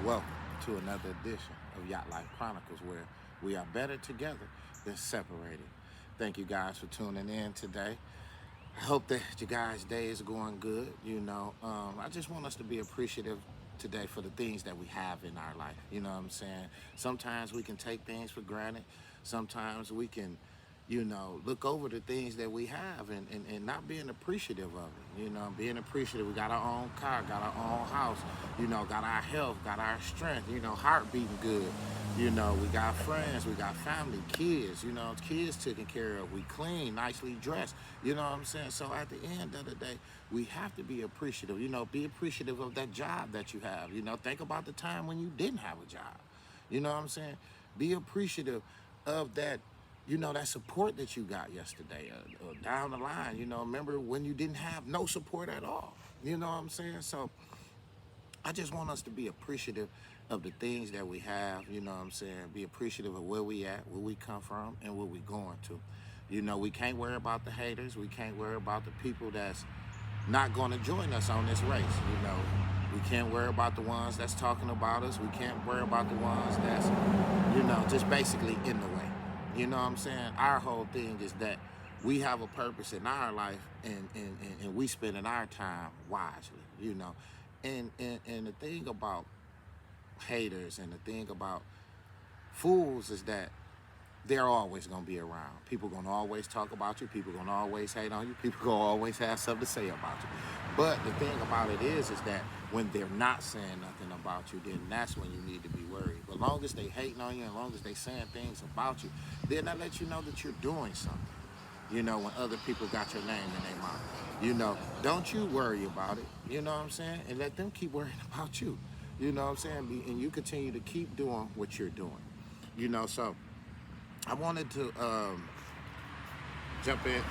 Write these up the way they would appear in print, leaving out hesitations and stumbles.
Welcome to another edition of YatlifeChronicles, where we are better together than separated. Thank you guys for tuning in today. I hope that you guys' day is going good. I just want us to be appreciative today for the things that we have in our life. You know what I'm saying? Sometimes we can take things for granted. Sometimes we can, look over the things that we have and not being appreciative of it. Being appreciative. We got our own car, got our own house, got our health, got our strength, heart beating good. We got friends, we got family, kids, kids taken care of. We clean, nicely dressed. You know what I'm saying? So at the end of the day, we have to be appreciative. Be appreciative of that job that you have. Think about the time when you didn't have a job. You know what I'm saying? Be appreciative of that, that support that you got yesterday, down the line. Remember when you didn't have no support at all. You know what I'm saying? So I just want us to be appreciative of the things that we have, be appreciative of where we at, where we come from, and where we going to. We can't worry about the haters. We can't worry about the people that's not going to join us on this race. We can't worry about the ones that's talking about us. We can't worry about the ones that's, just basically in the way. You know what I'm saying? Our whole thing is that we have a purpose in our life and we spending our time wisely, And the thing about haters and the thing about fools is that they're always going to be around. People going to always talk about you. People going to always hate on you. People going to always have something to say about you. But the thing about it is that when they're not saying nothing about you, then that's when you need to be worried. But long as they hating on you and long as they saying things about you, then that lets you know that you're doing something. When other people got your name in their mouth. Don't you worry about it. You know what I'm saying? And let them keep worrying about you. You know what I'm saying? And you continue to keep doing what you're doing. So I wanted to jump in.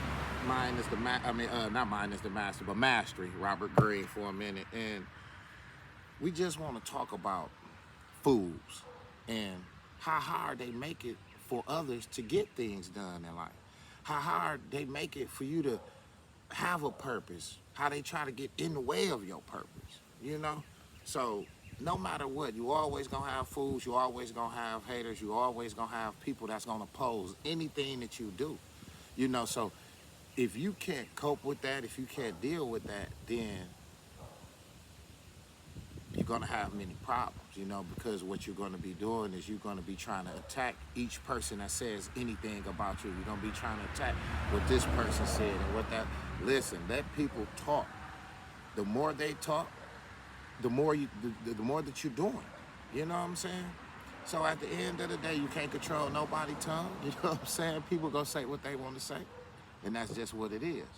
Not mine is the master, but Mastery, Robert Greene, for a minute. And we just want to talk about fools and how hard they make it for others to get things done in life. How hard they make it for you to have a purpose. How they try to get in the way of your purpose, So no matter what, you always going to have fools. You always going to have haters. You always going to have people that's going to oppose anything that you do. So if you can't cope with that, if you can't deal with that, then you're going to have many problems, because what you're going to be doing is you're going to be trying to attack each person that says anything about you. You're going to be trying to attack what this person said and what that. Listen, let people talk. The more they talk, the more that you're doing. You know what I'm saying? So at the end of the day, you can't control nobody's tongue. You know what I'm saying? People going to say what they want to say. And that's just what it is.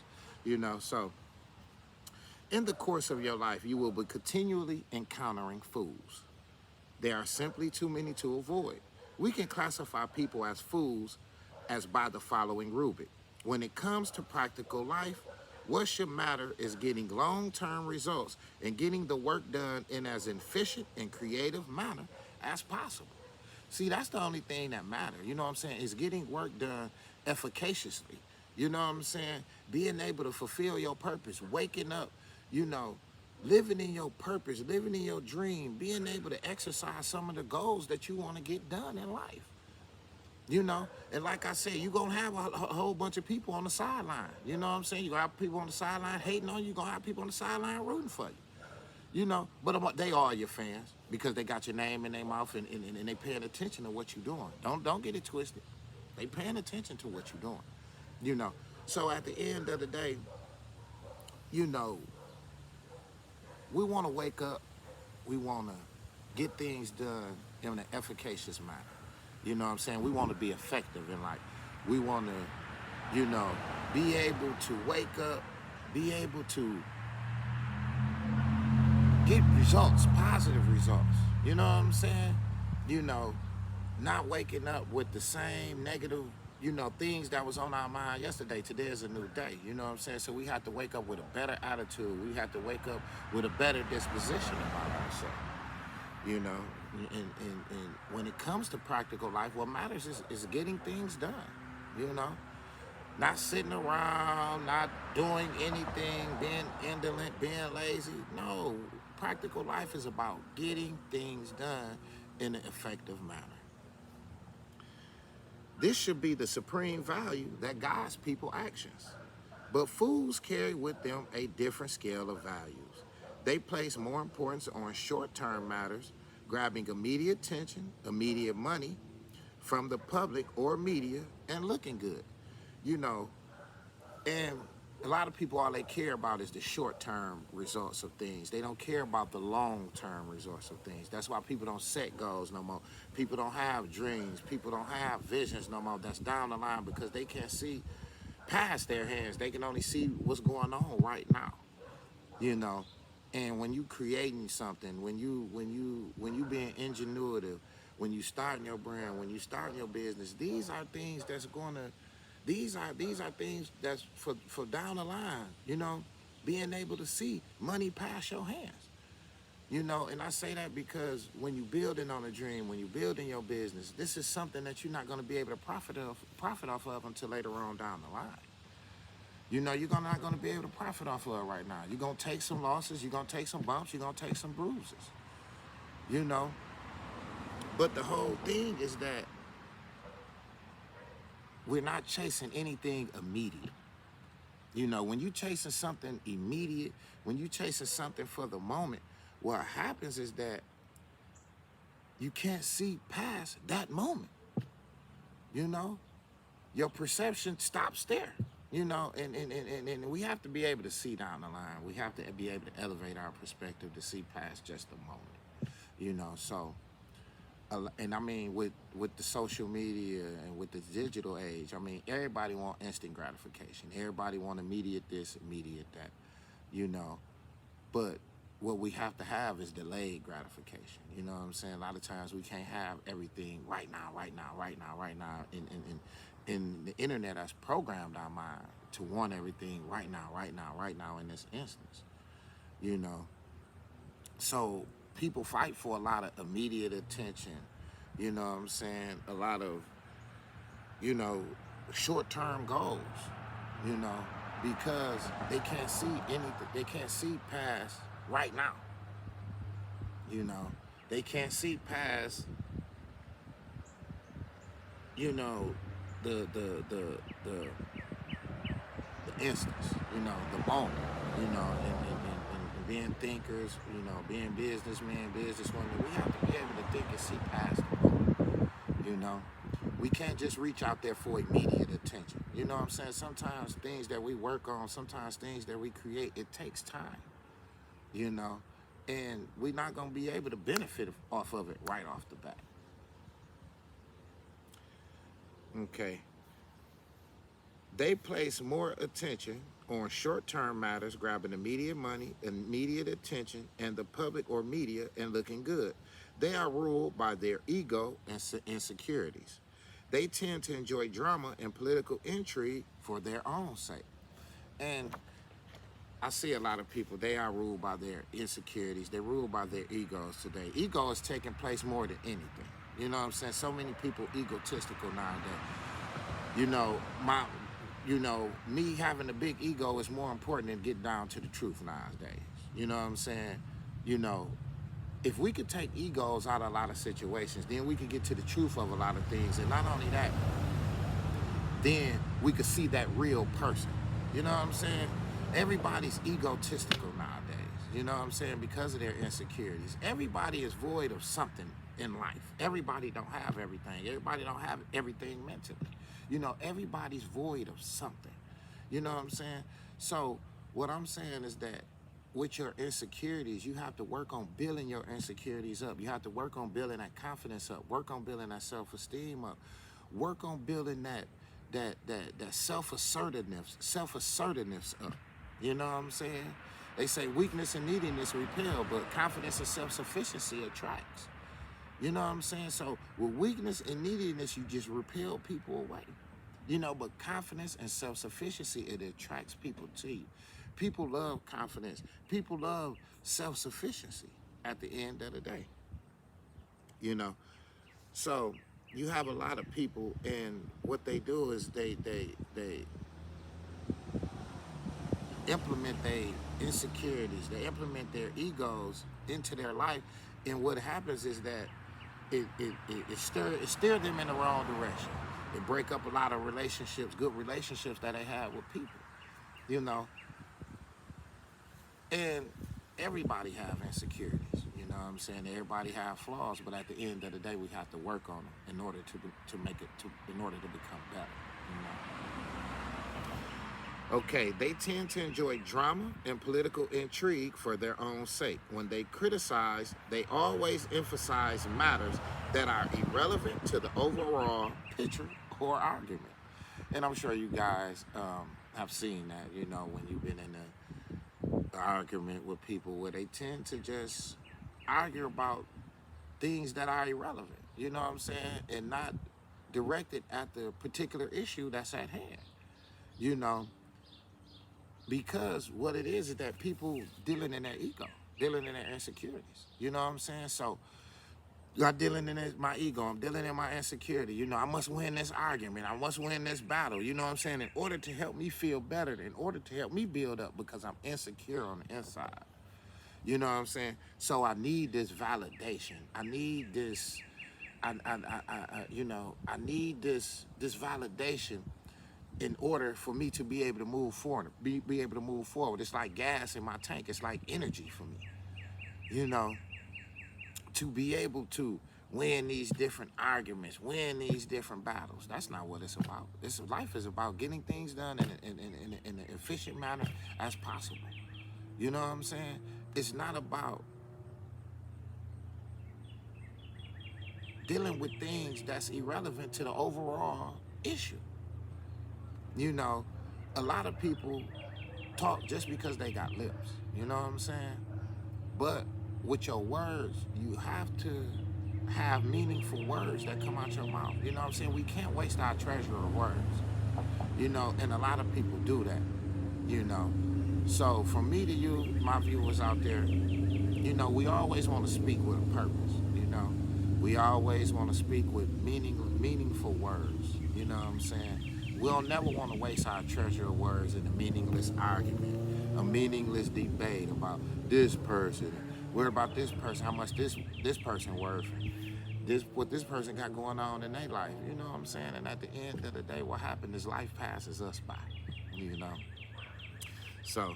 So in the course of your life, you will be continually encountering fools. There are simply too many to avoid. We can classify people as fools as by the following rubric. When it comes to practical life, what should matter is getting long-term results and getting the work done in as efficient and creative manner as possible. See, that's the only thing that matters, you know what I'm saying, is getting work done efficaciously. You know what I'm saying? Being able to fulfill your purpose, waking up, living in your purpose, living in your dream, being able to exercise some of the goals that you want to get done in life. And like I said, you're going to have a whole bunch of people on the sideline. You know what I'm saying? You're going to have people on the sideline hating on you. You're going to have people on the sideline rooting for you. But they are your fans because they got your name in their mouth and they paying attention to what you're doing. Don't get it twisted. They paying attention to what you're doing. So at the end of the day, we want to wake up. We want to get things done in an efficacious manner. You know what I'm saying? We want to be effective in life. We want to, be able to wake up, be able to get results, positive results. You know what I'm saying? Not waking up with the same negative, things that was on our mind yesterday. Today is a new day. You know what I'm saying? So we have to wake up with a better attitude. We have to wake up with a better disposition about ourselves. And when it comes to practical life, what matters is getting things done, Not sitting around, not doing anything, being indolent, being lazy. No, practical life is about getting things done in an effective manner. This should be the supreme value that guides people's actions. But fools carry with them a different scale of values. They place more importance on short-term matters, grabbing immediate attention, immediate money from the public or media, and looking good. You know, and a lot of people, all they care about is the short-term results of things. They don't care about the long-term results of things. That's why people don't set goals no more. People don't have dreams. People don't have visions no more. That's down the line because they can't see past their hands. They can only see what's going on right now. You know, and when you creating something, when you being ingenuitive, when you starting your brand, when you starting your business, these are things that's gonna. These are things that's for down the line, you know, being able to see money pass your hands, you know. And I say that because when you're building on a dream, when you're building your business, this is something that you're not going to be able to profit off of until later on down the line. You know, you're not going to be able to profit off of it right now. You're going to take some losses, you're going to take some bumps, you're going to take some bruises, you know. But the whole thing is that we're not chasing anything immediate. You know, when you're chasing something immediate, when you're chasing something for the moment, what happens is that you can't see past that moment. You know, your perception stops there. You know, and we have to be able to see down the line. We have to be able to elevate our perspective to see past just the moment. You know, so. And I mean, with the social media and with the digital age, I mean, everybody want instant gratification. Everybody want immediate this, immediate that, you know. But what we have to have is delayed gratification. You know what I'm saying? A lot of times we can't have everything right now. And the internet has programmed our mind to want everything right now in this instance, you know. So people fight for a lot of immediate attention, you know what I'm saying? A lot of, you know, short-term goals, you know, because they can't see anything. They can't see past right now, you know. They can't see past, you know, the instance, you know, the moment, you know, and being thinkers, you know, being businessmen, businesswomen, we have to be able to think and see past the moment, you know. We can't just reach out there for immediate attention. You know what I'm saying? Sometimes things that we work on, sometimes things that we create, it takes time, you know, and we're not going to be able to benefit off of it right off the bat. Okay. They place more attention on short-term matters, grabbing immediate money, immediate attention, and the public or media, and looking good. They are ruled by their ego and insecurities. They tend to enjoy drama and political intrigue for their own sake. And I see a lot of people, they are ruled by their insecurities. They're ruled by their egos today. Ego is taking place more than anything. You know what I'm saying? So many people egotistical nowadays. You know, me having a big ego is more important than getting down to the truth nowadays. You know what I'm saying? You know, if we could take egos out of a lot of situations, then we could get to the truth of a lot of things. And not only that, then we could see that real person. You know what I'm saying? Everybody's egotistical nowadays. You know what I'm saying? Because of their insecurities. Everybody is void of something in life. Everybody don't have everything. Everybody don't have everything mentally. You know, everybody's void of something. You know what I'm saying? So what I'm saying is that with your insecurities, you have to work on building your insecurities up. You have to work on building that confidence up. Work on building that self-esteem up. Work on building that self-assertiveness up. You know what I'm saying? They say weakness and neediness repel, but confidence and self-sufficiency attracts. You know what I'm saying? So with weakness and neediness, you just repel people away. You know, but confidence and self-sufficiency, it attracts people to you. People love confidence. People love self-sufficiency at the end of the day. You know, so you have a lot of people, and what they do is they implement their insecurities, they implement their egos into their life, and what happens is that it steer them in the wrong direction. It break up a lot of relationships, good relationships that they have with people, you know. And everybody have insecurities, you know what I'm saying? Everybody have flaws, but at the end of the day, we have to work on them in order to make it in order to become better, you know. Okay, they tend to enjoy drama and political intrigue for their own sake. When they criticize, they always emphasize matters that are irrelevant to the overall picture or argument. And I'm sure you guys have seen that, you know, when you've been in an argument with people where they tend to just argue about things that are irrelevant, you know what I'm saying, and not directed at the particular issue that's at hand, you know. Because what it is that people dealing in their ego, dealing in their insecurities. You know what I'm saying? So I'm dealing in my ego. I'm dealing in my insecurity. You know, I must win this argument. I must win this battle. You know what I'm saying? In order to help me feel better, in order to help me build up, because I'm insecure on the inside. You know what I'm saying? So I need this validation. I need this. You know, I need this validation in order for me to be able to move forward, be able to move forward. It's like gas in my tank. It's like energy for me, you know, to be able to win these different arguments, win these different battles. That's not what it's about. Life is about getting things done in an efficient manner as possible. You know what I'm saying? It's not about dealing with things that's irrelevant to the overall issue. You know, a lot of people talk just because they got lips. You know what I'm saying? But with your words, you have to have meaningful words that come out your mouth. You know what I'm saying? We can't waste our treasure of words. You know, and a lot of people do that. You know. So from me to you, my viewers out there, you know, we always want to speak with a purpose. You know, we always want to speak with meaningful words. You know what I'm saying? We'll never want to waste our treasure of words in a meaningless argument, a meaningless debate about this person. What about this person? How much this person worth? What this person got going on in their life. You know what I'm saying? And at the end of the day, what happened is life passes us by. You know. So,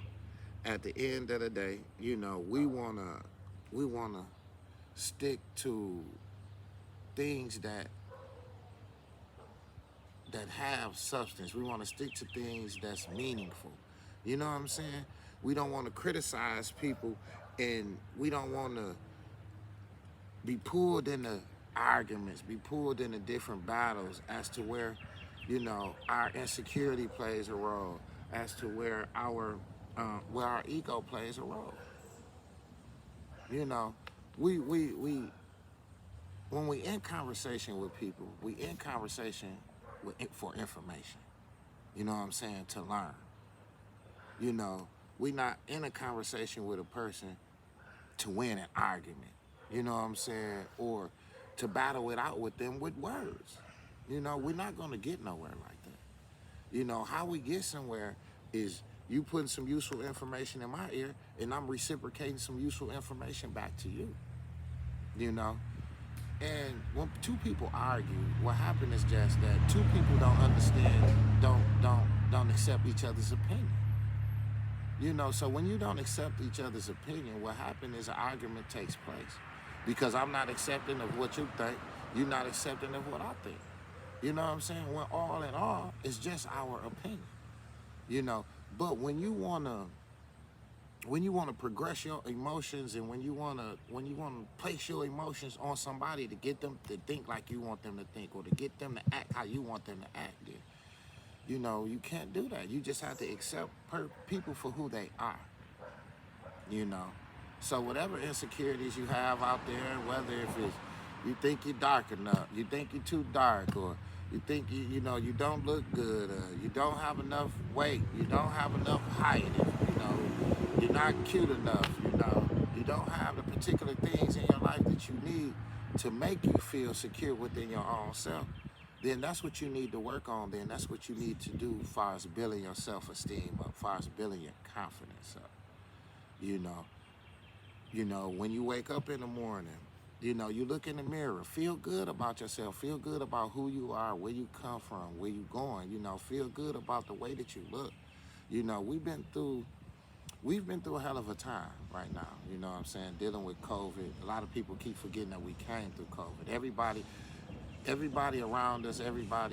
at the end of the day, you know, we wanna stick to things that have substance. We want to stick to things that's meaningful. You know what I'm saying? We don't want to criticize people, and we don't want to be pulled into arguments, be pulled into different battles as to where, you know, our insecurity plays a role, as to where our ego plays a role. You know, we when we in conversation with people, we in conversation for information. You know what I'm saying? To learn. You know, we not in a conversation with a person to win an argument. You know what I'm saying? Or to battle it out with them with words. You know, we're not going to get nowhere like that. You know, how we get somewhere is you putting some useful information in my ear, and I'm reciprocating some useful information back to you. You know? And when two people argue, what happens is just that two people don't understand, don't accept each other's opinion. You know, so when you don't accept each other's opinion, what happens is an argument takes place. Because I'm not accepting of what you think, you're not accepting of what I think. You know what I'm saying? When all in all, it's just our opinion. You know, but when you wanna progress your emotions, and when you wanna place your emotions on somebody to get them to think like you want them to think, or to get them to act how you want them to act, then, you know, you can't do that. You just have to accept people for who they are. You know, so whatever insecurities you have out there, whether if it's you think you're dark enough, you think you're too dark, or you think you know you don't look good, you don't have enough weight, you don't have enough height, you know, you're not cute enough, you know, you don't have the particular things in your life that you need to make you feel secure within your own self, then that's what you need to work on. Then that's what you need to do as far as building your self-esteem up, as far as building your confidence up. You know, when you wake up in the morning, you look in the mirror, feel good about yourself, feel good about who you are, where you come from, where you going, feel good about the way that you look. We've been through a hell of a time right now, you know what I'm saying, dealing with COVID. A lot of people keep forgetting that we came through COVID. Everybody around us,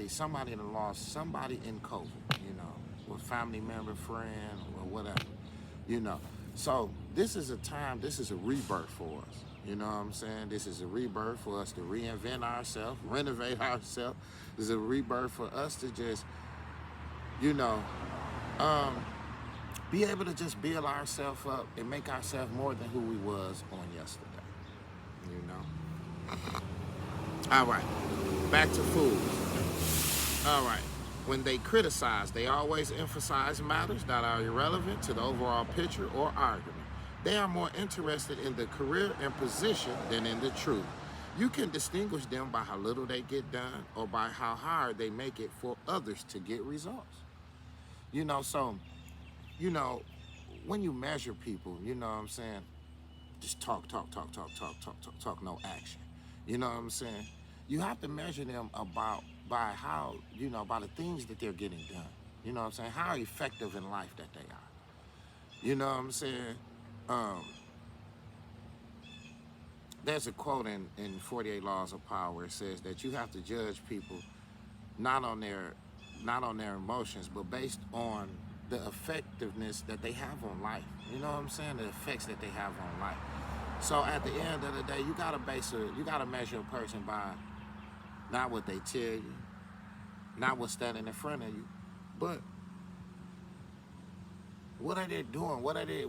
somebody that lost somebody in COVID, with family member, friend, or whatever, So this is a rebirth for us. You know what I'm saying? This is a rebirth for us to reinvent ourselves, renovate ourselves. This is a rebirth for us to just, be able to just build ourselves up and make ourselves more than who we was on yesterday. All right, back to fools. All right, when they criticize, they always emphasize matters that are irrelevant to the overall picture or argument. They are more interested in the career and position than in the truth. You can distinguish them by how little they get done or by how hard they make it for others to get results. When you measure people, you know what I'm saying, just talk, no action. You know what I'm saying? You have to measure them by how, by the things that they're getting done. You know what I'm saying? How effective in life that they are. You know what I'm saying? There's a quote in 48 Laws of Power where it says that you have to judge people not on their emotions, but based on the effectiveness that they have on life. You know what I'm saying? The effects that they have on life. So at the end of the day, you gotta measure a person by not what they tell you, not what's standing in front of you, but what are they doing? What are they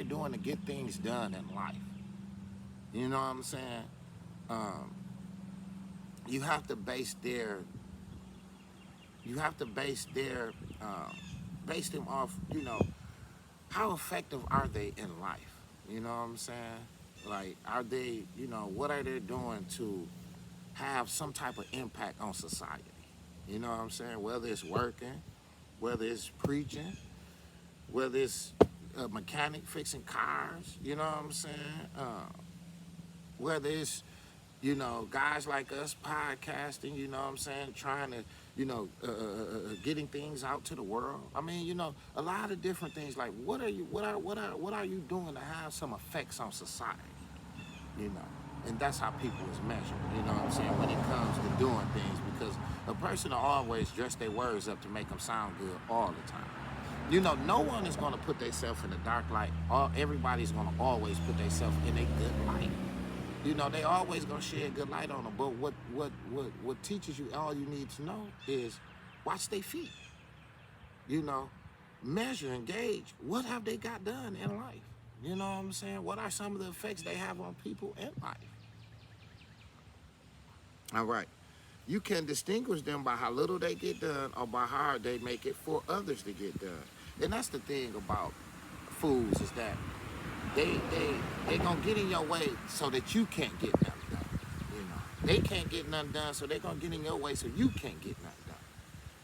doing to get things done in life? You know what I'm saying? You have to base them off, how effective are they in life? You know what I'm saying? Like, are they, what are they doing to have some type of impact on society? You know what I'm saying? Whether it's working, whether it's preaching, whether it's a mechanic fixing cars, you know what I'm saying? Whether it's, guys like us podcasting, you know what I'm saying, trying to, getting things out to the world. I mean, a lot of different things. Like, what are you doing to have some effects on society? And that's how people is measured. You know what I'm saying, when it comes to doing things, because a person will always dress their words up to make them sound good all the time. No one is going to put themselves in a dark light. Everybody's going to always put themselves in a good light. They always gonna share a good light on them. But what teaches you, all you need to know is watch their feet. Measure, engage. What have they got done in life? You know what I'm saying? What are some of the effects they have on people in life? All right. You can distinguish them by how little they get done or by how hard they make it for others to get done. And that's the thing about fools, is that they gonna get in your way so that you can't get nothing done. They can't get nothing done, so they're gonna get in your way so you can't get nothing done.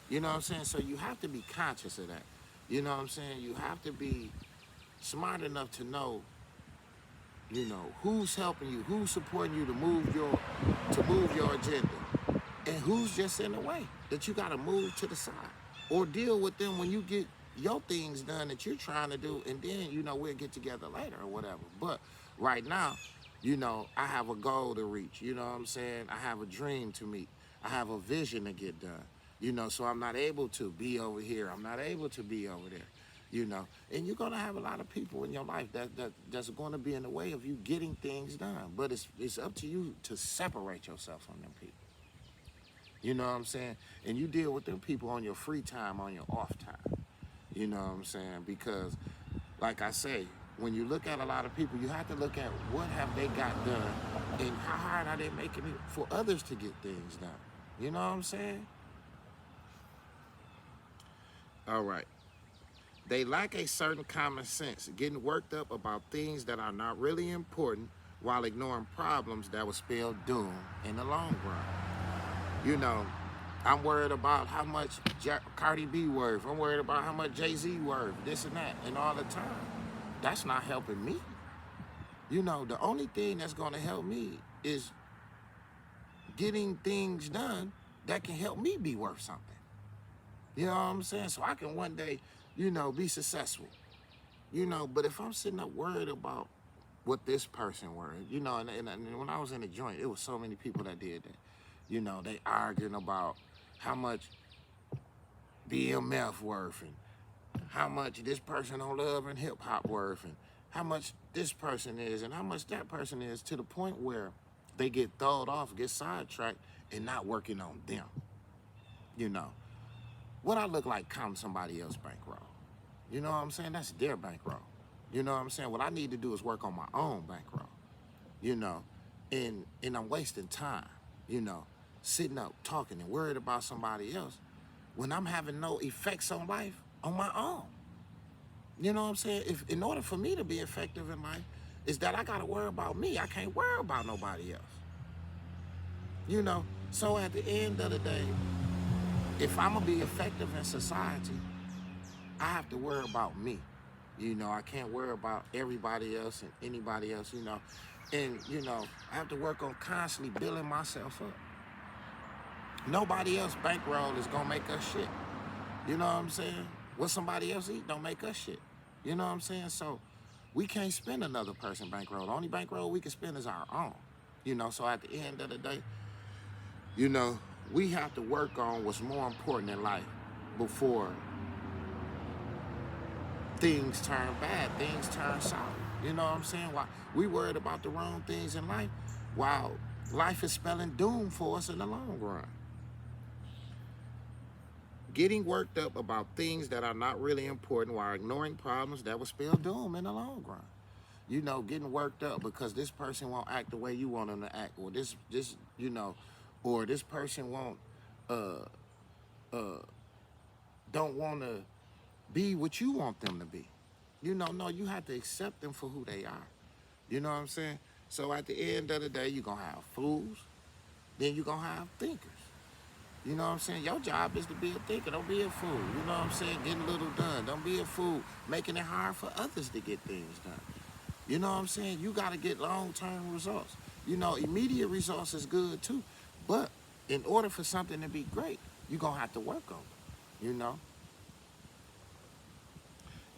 You know what I'm saying? So you have to be conscious of that. You know what I'm saying? You have to be smart enough to know, who's helping you, who's supporting you to move your agenda, and who's just in the way that you gotta move to the side or deal with them when you get your things done that you're trying to do, and then, we'll get together later or whatever. But right now, I have a goal to reach, you know what I'm saying? I have a dream to meet. I have a vision to get done, so I'm not able to be over here. I'm not able to be over there, and you're going to have a lot of people in your life that's going to be in the way of you getting things done. But it's up to you to separate yourself from them people. You know what I'm saying? And you deal with them people on your free time, on your off time. You know what I'm saying? Because, like I say, when you look at a lot of people, you have to look at what have they got done and how hard are they making it for others to get things done. You know what I'm saying? All right. They lack a certain common sense, getting worked up about things that are not really important while ignoring problems that will spell doom in the long run. You know, I'm worried about how much Cardi B worth. I'm worried about how much Jay-Z worth, this and that, and all the time. That's not helping me. You know, the only thing that's going to help me is getting things done that can help me be worth something. You know what I'm saying? So I can one day, you know, be successful. You know, but if I'm sitting up worried about what this person worried, you know, and when I was in the joint, it was so many people that did that. You know, they arguing about how much BMF worth and how much this person on Love and Hip Hop worth and how much this person is and how much that person is, to the point where they get thrown off, get sidetracked, and not working on them. You know, what I look like counting somebody else's bankroll. You know what I'm saying? That's their bankroll. You know what I'm saying? What I need to do is work on my own bankroll. You know, and I'm wasting time, you know, sitting up talking and worried about somebody else when I'm having no effects on life on my own. You know what I'm saying? If in order for me to be effective in life, is that I gotta worry about me. I can't worry about nobody else. You know, so at the end of the day, if I'm gonna be effective in society, I have to worry about me. You know, I can't worry about everybody else and anybody else, you know. And, you know, I have to work on constantly building myself up. Nobody else bankroll is gonna make us shit. You know what I'm saying? What somebody else eat don't make us shit. You know what I'm saying? So we can't spend another person's bankroll. The only bankroll we can spend is our own. You know, so at the end of the day, you know, we have to work on what's more important in life before things turn bad, things turn sour. You know what I'm saying? Why we worried about the wrong things in life, while life is spelling doom for us in the long run. Getting worked up about things that are not really important while ignoring problems that will spell doom in the long run. You know, getting worked up because this person won't act the way you want them to act, or this, you know, or this person won't, don't want to be what you want them to be. You know, no, you have to accept them for who they are. You know what I'm saying? So at the end of the day, you're going to have fools, then you're going to have thinkers. You know what I'm saying? Your job is to be a thinker. Don't be a fool. You know what I'm saying? Getting little done. Don't be a fool. Making it hard for others to get things done. You know what I'm saying? You got to get long-term results. You know, immediate results is good too. But in order for something to be great, you're going to have to work on it. You know?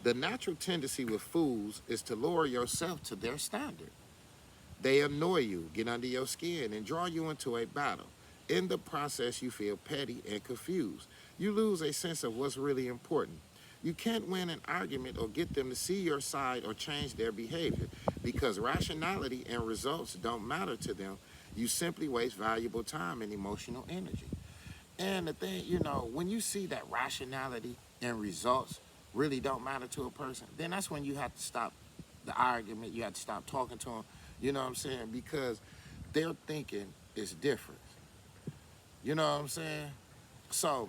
The natural tendency with fools is to lower yourself to their standard. They annoy you, get under your skin, and draw you into a battle. In the process, you feel petty and confused. You lose a sense of what's really important. You can't win an argument or get them to see your side or change their behavior because rationality and results don't matter to them. You simply waste valuable time and emotional energy. And the thing, you know, when you see that rationality and results really don't matter to a person, then that's when you have to stop the argument. You have to stop talking to them. You know what I'm saying? Because their thinking is different. You know what I'm saying? So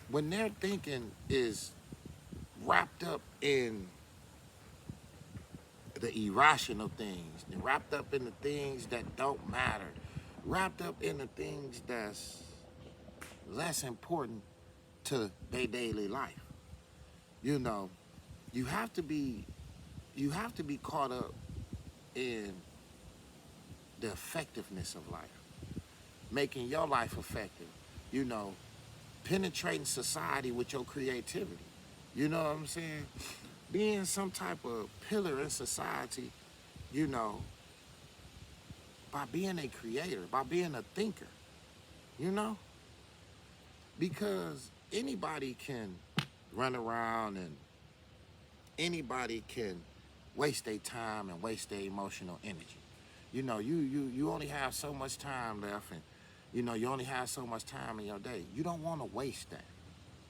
when their thinking is wrapped up in the irrational things, and wrapped up in the things that don't matter, wrapped up in the things that's less important to their daily life, you know, you have to be caught up in the effectiveness of life, making your life effective, you know, penetrating society with your creativity. You know what I'm saying? Being some type of pillar in society, you know, by being a creator, by being a thinker, you know? Because anybody can run around and anybody can waste their time and waste their emotional energy. You know, you only have so much time left, and you know, you only have so much time in your day. You don't want to waste that.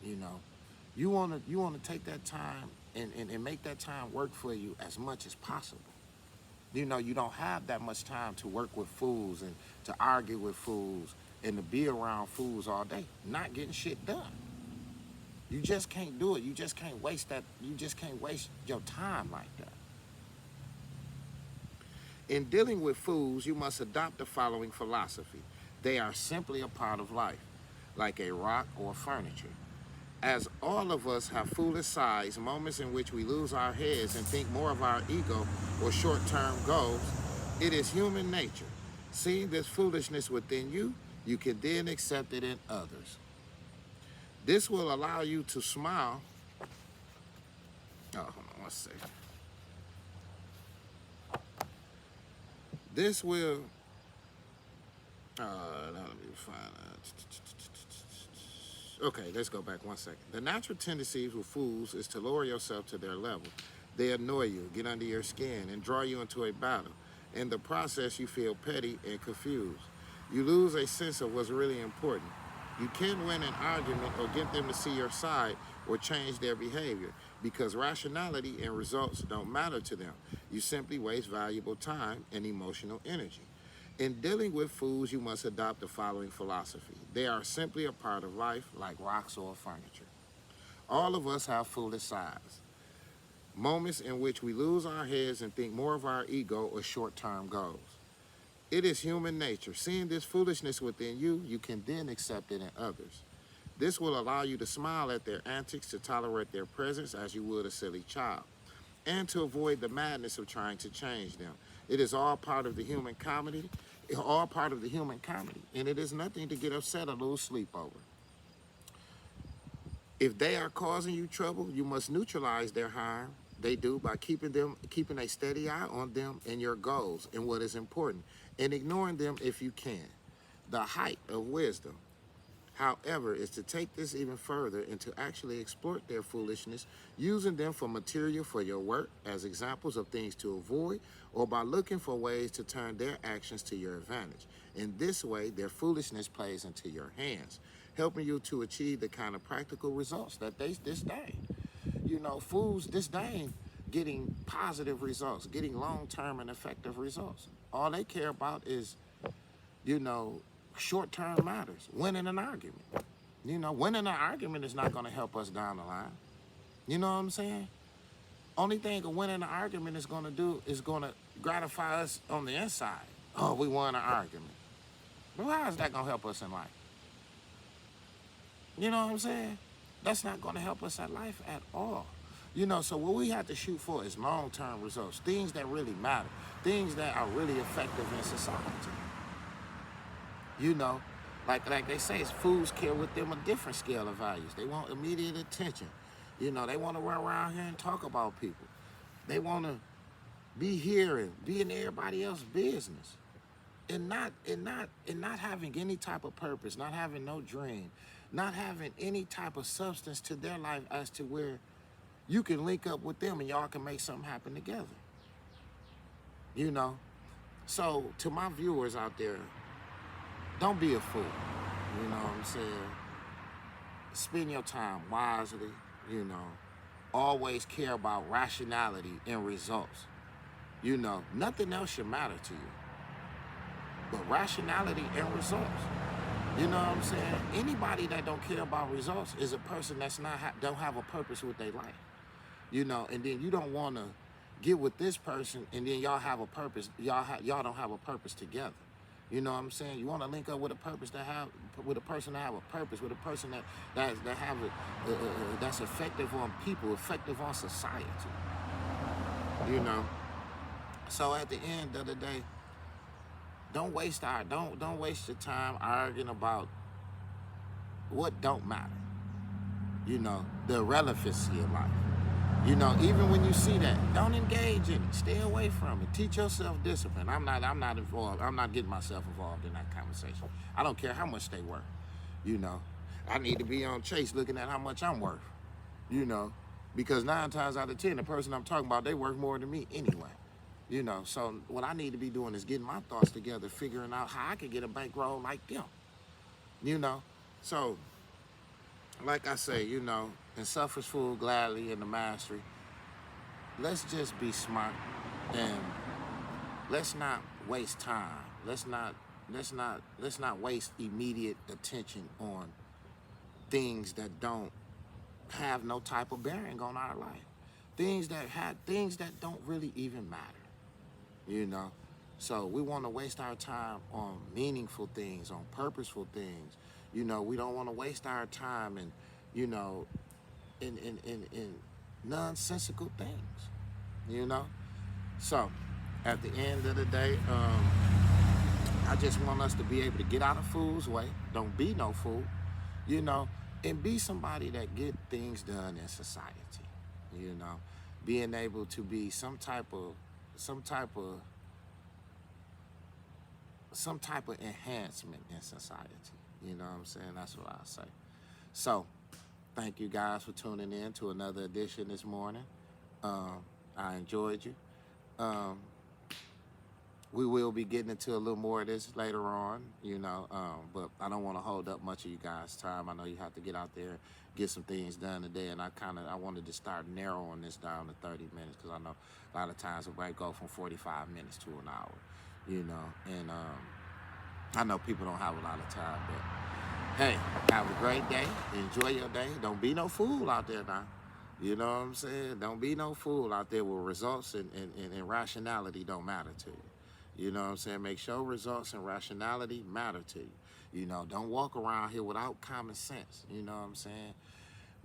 You know, you want to take that time and make that time work for you as much as possible. You know, you don't have that much time to work with fools and to argue with fools and to be around fools all day, not getting shit done. You just can't do it. You just can't waste that. You just can't waste your time like that. In dealing with fools, you must adopt the following philosophy. They are simply a part of life, like a rock or furniture. As all of us have foolish sides, moments in which we lose our heads and think more of our ego or short-term goals, it is human nature. Seeing this foolishness within you, you can then accept it in others. This will allow you to smile. Oh, hold on one second. This will, let me find okay, let's go back one second. The natural tendencies with fools is to lower yourself to their level. They annoy you, get under your skin, and draw you into a battle. In the process, you feel petty and confused. You lose a sense of what's really important. You can't win an argument or get them to see your side or change their behavior because rationality and results don't matter to them. You simply waste valuable time and emotional energy. In dealing with fools, you must adopt the following philosophy. They are simply a part of life, like rocks or furniture. All of us have foolish sides, moments in which we lose our heads and think more of our ego or short-term goals. It is human nature. Seeing this foolishness within you, you can then accept it in others. This will allow you to smile at their antics, to tolerate their presence as you would a silly child, and to avoid the madness of trying to change them. It is all part of the human comedy, and it is nothing to get upset or lose sleep over. If they are causing you trouble, you must neutralize their harm they do by keeping a steady eye on them and your goals and what is important, and ignoring them if you can. The height of wisdom, however, is to take this even further and to actually exploit their foolishness, using them for material for your work as examples of things to avoid, or by looking for ways to turn their actions to your advantage. In this way, their foolishness plays into your hands, helping you to achieve the kind of practical results that they disdain. You know, fools disdain getting positive results, getting long-term and effective results. All they care about is, you know, short-term matters, winning an argument. You know, winning an argument is not going to help us down the line. You know what I'm saying? Only thing a winning an argument is going to do is going to gratify us on the inside. Oh, we won an argument. But how is that going to help us in life? You know what I'm saying? That's not going to help us at life at all. You know, so what we have to shoot for is long-term results, things that really matter, things that are really effective in society. You know, like they say, fools care with them a different scale of values. They want immediate attention. You know, they want to run around here and talk about people. They want to be here and be in everybody else's business, and not having any type of purpose, not having no dream, not having any type of substance to their life as to where you can link up with them and y'all can make something happen together. You know, so to my viewers out there, don't be a fool. You know what I'm saying? Spend your time wisely. You know, always care about rationality and results. You know, nothing else should matter to you but rationality and results. You know what I'm saying? Anybody that don't care about results is a person that's don't have a purpose with their life. You know, and then you don't want to get with this person and then y'all have a purpose. Y'all don't have a purpose together. You know what I'm saying? You want to link up with a purpose with a person that have a purpose, with a person that's effective on people, effective on society. You know. So at the end of the day, don't waste your time arguing about what don't matter. You know, the irrelevancy of life. You know, even when you see that, don't engage in it. Stay away from it. Teach yourself discipline. I'm not involved. I'm not getting myself involved in that conversation. I don't care how much they worth. You know, I need to be on Chase looking at how much I'm worth. You know, because 9 times out of 10, the person I'm talking about, they worth more than me anyway. You know, so what I need to be doing is getting my thoughts together, figuring out how I can get a bankroll like them. You know, so like I say, you know, and suffers full gladly in the mastery. Let's just be smart and let's not waste time. Let's not waste immediate attention on things that don't have no type of bearing on our life. Things that don't really even matter. You know. So we want to waste our time on meaningful things, on purposeful things. You know, we don't want to waste our time in, you know, in nonsensical things, you know? So at the end of the day, I just want us to be able to get out of fool's way. Don't be no fool, you know, and be somebody that get things done in society, you know, being able to be some type of enhancement in society. You know what I'm saying? That's what I say. So thank you guys for tuning in to another edition this morning. I enjoyed you. We will be getting into a little more of this later on, you know, but I don't want to hold up much of you guys' time. I know you have to get out there, get some things done today, and I wanted to start narrowing this down to 30 minutes because I know a lot of times it might go from 45 minutes to an hour, you know, and I know people don't have a lot of time, but hey, have a great day. Enjoy your day. Don't be no fool out there now. You know what I'm saying? Don't be no fool out there where results and rationality don't matter to you. You know what I'm saying? Make sure results and rationality matter to you. You know, don't walk around here without common sense. You know what I'm saying?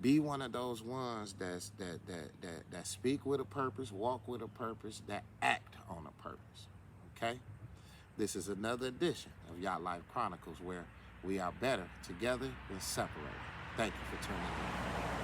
Be one of those ones that speak with a purpose, walk with a purpose, that act on a purpose. Okay? This is another edition of Yacht Life Chronicles where we are better together than separated. Thank you for tuning in.